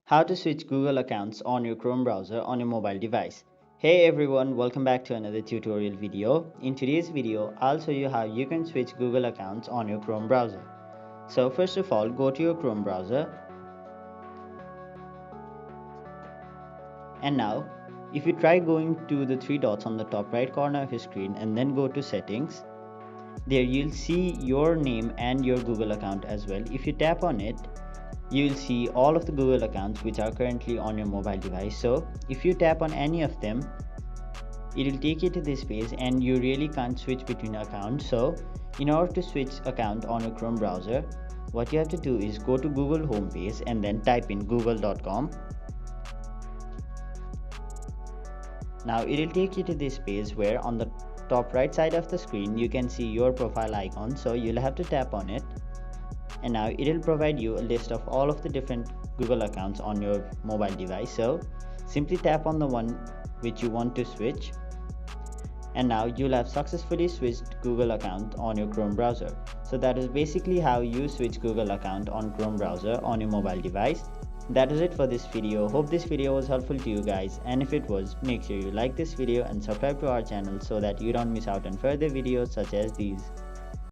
How to switch Google accounts on your Chrome browser on your mobile device. Hey everyone, welcome back to another tutorial video. In today's video, I'll show you how you can switch Google accounts on your Chrome browser. So first of all, go to your Chrome browser, and now if you try going to the three dots on the top right corner of your screen and then go to settings, there you'll see your name and your Google account as well. If you tap on it, you will see all of the Google accounts which are currently on your mobile device. So if you tap on any of them, it will take you to this page and you really can't switch between accounts. So in order to switch account on your Chrome browser, what you have to do is go to Google homepage and then type in google.com. Now it will take you to this page where on the top right side of the screen you can see your profile icon, so you'll have to tap on it, and now it will provide you a list of all of the different Google accounts on your mobile device. So simply tap on the one which you want to switch, and now you'll have successfully switched Google account on your Chrome browser. So that is basically how you switch Google account on Chrome browser on your mobile device. That is it for this video. Hope this video was helpful to you guys, and if it was, make sure you like this video and subscribe to our channel so that you don't miss out on further videos such as these.